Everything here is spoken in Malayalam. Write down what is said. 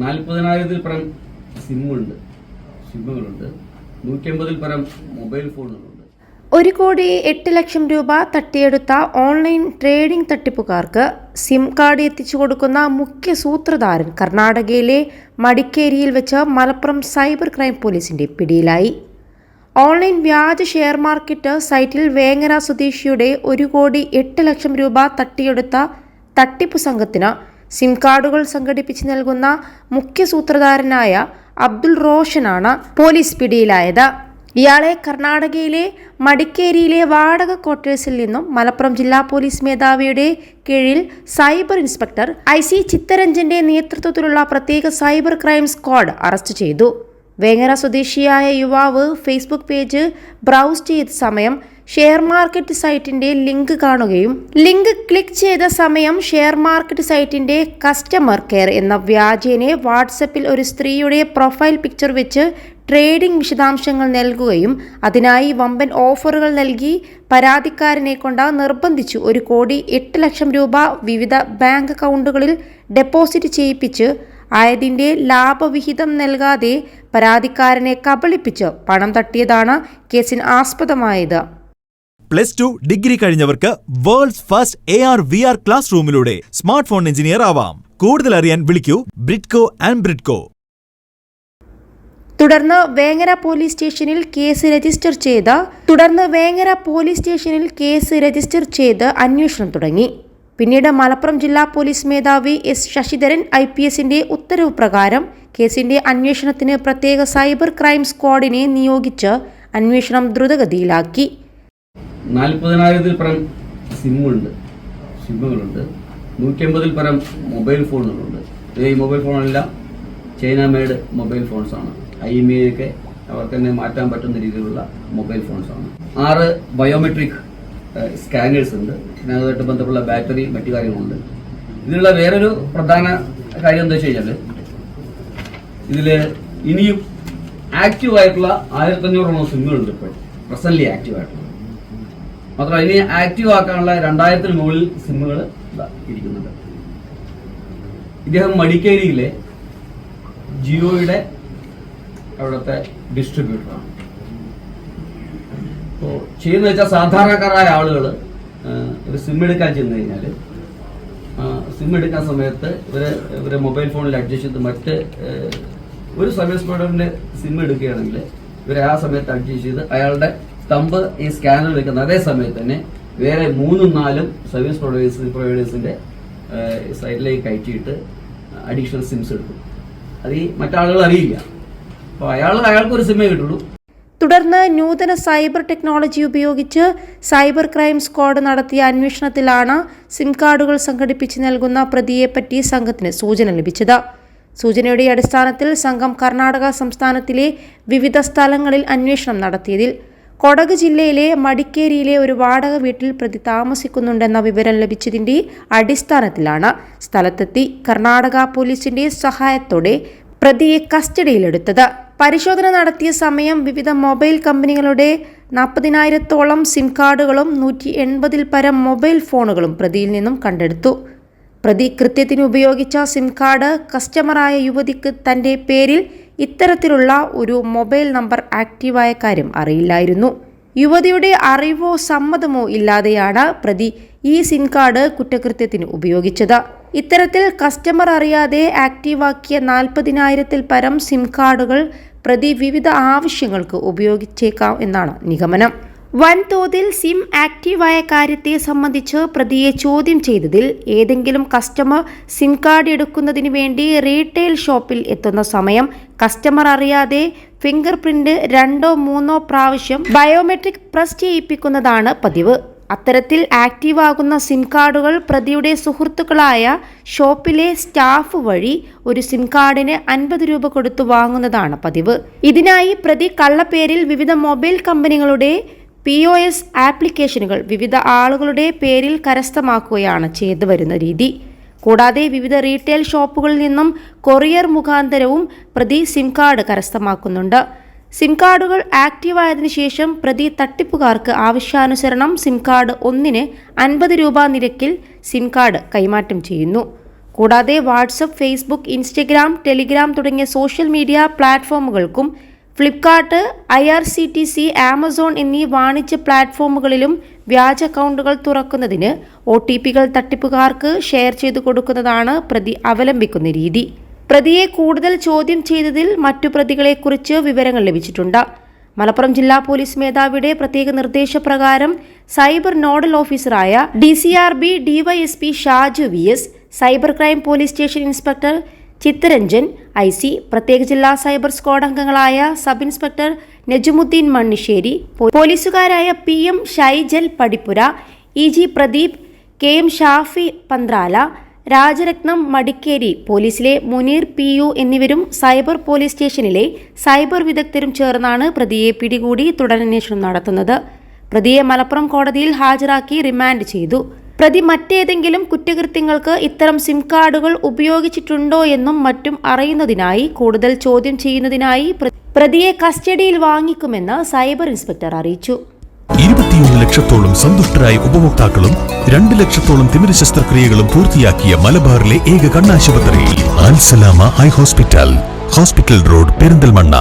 40,000-ൽ പരം സിമ്മുകളുണ്ട്. 150-ൽ പരം മൊബൈൽ ഫോണുകളുണ്ട്. 1,08,00,000 രൂപ തട്ടിയെടുത്ത ഓൺലൈൻ ട്രേഡിംഗ് തട്ടിപ്പുകാർക്ക് സിം കാർഡ് എത്തിച്ചു കൊടുക്കുന്ന മുഖ്യ സൂത്രധാരൻ കർണാടകയിലെ മടിക്കേരിയിൽ വെച്ച് മലപ്പുറം സൈബർ ക്രൈം പോലീസിന്റെ പിടിയിലായി. ഓൺലൈൻ വ്യാജ ഷെയർ മാർക്കറ്റ് സൈറ്റിൽ വേങ്ങര സ്വദേശിയുടെ 1,08,00,000 രൂപ തട്ടിയെടുത്ത തട്ടിപ്പു സംഘത്തിന് സിം കാർഡുകൾ സംഘടിപ്പിച്ച് നൽകുന്ന മുഖ്യ സൂത്രധാരനായ അബ്ദുൾ റോഷനാണ് പോലീസ് പിടിയിലായത്. ഇയാളെ കർണാടകയിലെ മടിക്കേരിയിലെ വാടക ക്വാർട്ടേഴ്സിൽ നിന്നും മലപ്പുറം ജില്ലാ പോലീസ് മേധാവിയുടെ കീഴിൽ സൈബർ ഇൻസ്പെക്ടർ IC ചിത്തരഞ്ജന്റെ നേതൃത്വത്തിലുള്ള പ്രത്യേക സൈബർ ക്രൈം സ്ക്വാഡ് അറസ്റ്റ് ചെയ്തു. വേങ്ങര സ്വദേശിയായ യുവാവ് ഫേസ്ബുക്ക് പേജ് ബ്രൗസ് ചെയ്ത സമയം ഷെയർ മാർക്കറ്റ് സൈറ്റിന്റെ ലിങ്ക് കാണുകയും ലിങ്ക് ക്ലിക്ക് ചെയ്ത സമയം ഷെയർ മാർക്കറ്റ് സൈറ്റിന്റെ കസ്റ്റമർ കെയർ എന്ന വ്യാജേനെ വാട്സപ്പിൽ ഒരു സ്ത്രീയുടെ പ്രൊഫൈൽ പിക്ചർ വെച്ച് ട്രേഡിംഗ് വിശദാംശങ്ങൾ നൽകുകയും അതിനായി വമ്പൻ ഓഫറുകൾ നൽകി പരാതിക്കാരനെ കൊണ്ട് നിർബന്ധിച്ചു 1,08,00,000 രൂപ വിവിധ ബാങ്ക് അക്കൗണ്ടുകളിൽ ഡെപ്പോസിറ്റ് ചെയ്യിപ്പിച്ച് ആയതിന്റെ ലാഭവിഹിതം നൽകാതെ പരാതിക്കാരനെ കബളിപ്പിച്ച് പണം തട്ടിയതാണ് കേസിന് ആസ്പദമായത്. +2 ഡിഗ്രി കഴിഞ്ഞവർക്ക് വേൾഡ്സ് ഫസ്റ്റ് AR/VR ക്ലാസ് റൂമിലൂടെ സ്മാർട്ട് ഫോൺ എഞ്ചിനീയർ ആവാം. കൂടുതൽ അറിയാൻ വിളിക്കൂ ബ്രിഡ്കോ ആൻഡ് ബ്രിഡ്കോ. തുടർന്ന് വേങ്ങര പോലീസ് സ്റ്റേഷനിൽ കേസ് രജിസ്റ്റർ ചെയ്ത് അന്വേഷണം തുടങ്ങി. പിന്നീട് മലപ്പുറം ജില്ലാ പോലീസ് മേധാവി S. ശശിധരൻ IPSന്റെ ഉത്തരവ് പ്രകാരം കേസിന്റെ അന്വേഷണത്തിന് പ്രത്യേക സൈബർ ക്രൈം സ്ക്വാഡിനെ നിയോഗിച്ച് അന്വേഷണം ദ്രുതഗതിയിലാക്കി. 40,000-ൽ പരം സിമ്മുകളുണ്ട്. 150-ൽ പരം മൊബൈൽ ഫോണുകളുണ്ട്. ഈ മൊബൈൽ ഫോണെല്ലാം ചൈന മെയ്ഡ് മൊബൈൽ ഫോൺസാണ്. IMEI ഒക്കെ അവർക്ക് തന്നെ മാറ്റാൻ പറ്റുന്ന രീതിയിലുള്ള മൊബൈൽ ഫോൺസാണ്. 6 ബയോമെട്രിക് സ്കാനേഴ്സ് ഉണ്ട്. പിന്നെ അതുമായിട്ട് ബന്ധപ്പെട്ട ബാറ്ററി മറ്റു കാര്യങ്ങളുണ്ട്. ഇതിലുള്ള വേറൊരു പ്രധാന കാര്യം എന്താ വെച്ച് കഴിഞ്ഞാൽ ഇതിൽ ഇനിയും ആക്റ്റീവായിട്ടുള്ള 1,500 സിമ്മുകളുണ്ട്. ഇപ്പോൾ പ്രസന്റ്ലി ആക്റ്റീവായിട്ടുള്ള മാത്രമല്ല ഇനി ആക്റ്റീവ് ആക്കാനുള്ള 2,000-ൽ മുകളിൽ സിമ്മുകൾ ഇരിക്കുന്നുണ്ട്. ഇദ്ദേഹം മടിക്കേരിയിലെ ജിയോയുടെ അവിടുത്തെ ഡിസ്ട്രിബ്യൂട്ടറാണ്. അപ്പോൾ ചെയ്യുന്ന വെച്ചാൽ സാധാരണക്കാരായ ആളുകൾ ഒരു സിം എടുക്കാൻ ചെന്ന് കഴിഞ്ഞാൽ സിം എടുക്കാൻ സമയത്ത് ഇവരെ മൊബൈൽ ഫോണിൽ അഡ്ജസ്റ്റ് ചെയ്ത് മറ്റ് ഒരു സർവീസ് പ്രൊവൈഡറിന്റെ സിം എടുക്കുകയാണെങ്കിൽ ഇവരെ ആ സമയത്ത് അഡ്ജസ്റ്റ് ചെയ്ത് അയാളുടെ തമ്പ് ഈ സ്കാനർ വെക്കുന്ന അതേ സമയത്ത് തന്നെ വേറെ 3-4 സർവീസ് പ്രൊവൈഡേഴ്സിന്റെ സൈറ്റിലേക്ക് കയറ്റിയിട്ട് അഡീഷണൽ സിംസ് എടുക്കും. അത് ഈ മറ്റാളുകൾ അറിയില്ല. അപ്പോൾ അയാൾക്കൊരു സിമ്മേ കിട്ടുള്ളൂ. തുടർന്ന് നൂതന സൈബർ ടെക്നോളജി ഉപയോഗിച്ച് സൈബർ ക്രൈം സ്ക്വാഡ് നടത്തിയ അന്വേഷണത്തിലാണ് സിം കാർഡുകൾ സംഘടിപ്പിച്ച് നൽകുന്ന പ്രതിയെപ്പറ്റി സംഘത്തിന് സൂചന ലഭിച്ചത്. സൂചനയുടെ അടിസ്ഥാനത്തിൽ സംഘം കർണാടക സംസ്ഥാനത്തിലെ വിവിധ സ്ഥലങ്ങളിൽ അന്വേഷണം നടത്തിയതിൽ കൊടക് ജില്ലയിലെ മടിക്കേരിയിലെ ഒരു വാടക വീട്ടിൽ പ്രതി താമസിക്കുന്നുണ്ടെന്ന വിവരം ലഭിച്ചതിന്റെ അടിസ്ഥാനത്തിലാണ് സ്ഥലത്തെത്തി കർണാടക പോലീസിന്റെ സഹായത്തോടെ പ്രതിയെ കസ്റ്റഡിയിലെടുത്തത്. പരിശോധന നടത്തിയ സമയം വിവിധ മൊബൈൽ കമ്പനികളുടെ 40,000-ഓളം സിം കാർഡുകളും 180-ൽ പരം മൊബൈൽ ഫോണുകളും പ്രതിയിൽ നിന്നും കണ്ടെടുത്തു. പ്രതി കൃത്യത്തിന് ഉപയോഗിച്ച സിം കാർഡ് കസ്റ്റമറായ യുവതിക്ക് തന്റെ പേരിൽ ഇത്തരത്തിലുള്ള ഒരു മൊബൈൽ നമ്പർ ആക്റ്റീവായ കാര്യം അറിയില്ലായിരുന്നു. യുവതിയുടെ അറിവോ സമ്മതമോ ഇല്ലാതെയാണ് പ്രതി ഈ സിം കാർഡ് കുറ്റകൃത്യത്തിന് ഉപയോഗിച്ചത്. ഇത്തരത്തിൽ കസ്റ്റമർ അറിയാതെ ആക്റ്റീവാക്കിയ 40,000-ൽ പരം സിം കാർഡുകൾ പ്രതി വിവിധ ആവശ്യങ്ങൾക്ക് ഉപയോഗിച്ചേക്കാം എന്നാണ് നിഗമനം. വൻതോതിൽ സിം ആക്റ്റീവായ കാര്യത്തെ സംബന്ധിച്ച് പ്രതിയെ ചോദ്യം ചെയ്തതിൽ ഏതെങ്കിലും കസ്റ്റമർ സിം കാർഡ് എടുക്കുന്നതിന് വേണ്ടി റീറ്റെയിൽ ഷോപ്പിൽ എത്തുന്ന സമയം കസ്റ്റമർ അറിയാതെ ഫിംഗർ പ്രിന്റ് 2-3 പ്രാവശ്യം ബയോമെട്രിക് പ്രസ് ചെയ്യിപ്പിക്കുന്നതാണ് പതിവ്. അത്തരത്തിൽ ആക്റ്റീവ് ആകുന്ന സിം കാർഡുകൾ പ്രതിയുടെ സുഹൃത്തുക്കളായ ഷോപ്പിലെ സ്റ്റാഫ് വഴി ഒരു സിം കാർഡിന് 50 രൂപ കൊടുത്തു വാങ്ങുന്നതാണ് പതിവ്. ഇതിനായി പ്രതി കള്ളപ്പേരിൽ വിവിധ മൊബൈൽ കമ്പനികളുടെ POS ആപ്ലിക്കേഷനുകൾ വിവിധ ആളുകളുടെ പേരിൽ കരസ്ഥമാക്കുകയാണ് ചെയ്തു വരുന്ന രീതി. കൂടാതെ വിവിധ റീറ്റെയിൽ ഷോപ്പുകളിൽ നിന്നും കൊറിയർ മുഖാന്തരവും പ്രതി സിം കാർഡ് കരസ്ഥമാക്കുന്നുണ്ട്. സിം കാർഡുകൾ ആക്റ്റീവായതിനു ശേഷം പ്രതി തട്ടിപ്പുകാർക്ക് ആവശ്യാനുസരണം സിം കാർഡ് ഒന്നിന് 50 രൂപ നിരക്കിൽ സിം കാർഡ് കൈമാറ്റം ചെയ്യുന്നു. കൂടാതെ വാട്സപ്പ്, ഫേസ്ബുക്ക്, ഇൻസ്റ്റഗ്രാം, ടെലിഗ്രാം തുടങ്ങിയ സോഷ്യൽ മീഡിയ പ്ലാറ്റ്ഫോമുകൾക്കും ഫ്ലിപ്കാർട്ട്, IRCTC, ആമസോൺ എന്നീ വാണിജ്യ പ്ലാറ്റ്ഫോമുകളിലും വ്യാജ അക്കൗണ്ടുകൾ തുറക്കുന്നതിന് OTPകൾ തട്ടിപ്പുകാർക്ക് ഷെയർ ചെയ്തു കൊടുക്കുന്നതാണ് പ്രതി അവലംബിക്കുന്ന രീതി. പ്രതിയെ കൂടുതൽ ചോദ്യം ചെയ്തതിൽ മറ്റു പ്രതികളെക്കുറിച്ച് വിവരങ്ങൾ ലഭിച്ചിട്ടുണ്ട്. മലപ്പുറം ജില്ലാ പോലീസ് മേധാവിയുടെ പ്രത്യേക നിർദ്ദേശപ്രകാരം സൈബർ നോഡൽ ഓഫീസറായ DCRB DYSP Shaju VS, cyber crime police station inspector Chittaranjan IC, പ്രത്യേക ജില്ലാ സൈബർ സ്ക്വാഡ് അംഗങ്ങളായ സബ് ഇൻസ്പെക്ടർ നജുമുദ്ദീൻ മണ്ണിശ്ശേരി, പോലീസുകാരായ PM Shaijal Padippura, EG Pradeep, KM Shafi Panthrala, Rajaratnam Madikeri, പോലീസിലെ മുനീർ PU എന്നിവരും സൈബർ പോലീസ് സ്റ്റേഷനിലെ സൈബർ വിദഗ്ധരും ചേർന്നാണ് പ്രതിയെ പിടികൂടി തുടരന്വേഷണം നടത്തുന്നത്. പ്രതിയെ മലപ്പുറം കോടതിയിൽ ഹാജരാക്കി റിമാൻഡ് ചെയ്തു. പ്രതി മറ്റേതെങ്കിലും കുറ്റകൃത്യങ്ങൾക്ക് ഇത്തരം സിം കാർഡുകൾ ഉപയോഗിച്ചിട്ടുണ്ടോ എന്നും മറ്റും അറിയുന്നതിനായി കൂടുതൽ ചോദ്യം ചെയ്യുന്നതിനായി പ്രതിയെ കസ്റ്റഡിയിൽ വാങ്ങിക്കുമെന്ന് സൈബർ ഇൻസ്പെക്ടർ അറിയിച്ചു. 21 ലക്ഷത്തോളം സന്തുഷ്ടരായ ഉപഭോക്താക്കളും 2 ലക്ഷത്തോളം തിമിര ശസ്ത്രക്രിയകളും പൂർത്തിയാക്കിയ മലബാറിലെ ഏക കണ്ണാശുപത്രി അൽ സലാമ ഹൈ ഹോസ്പിറ്റൽ റോഡ്, പെരിന്തൽമണ്ണ.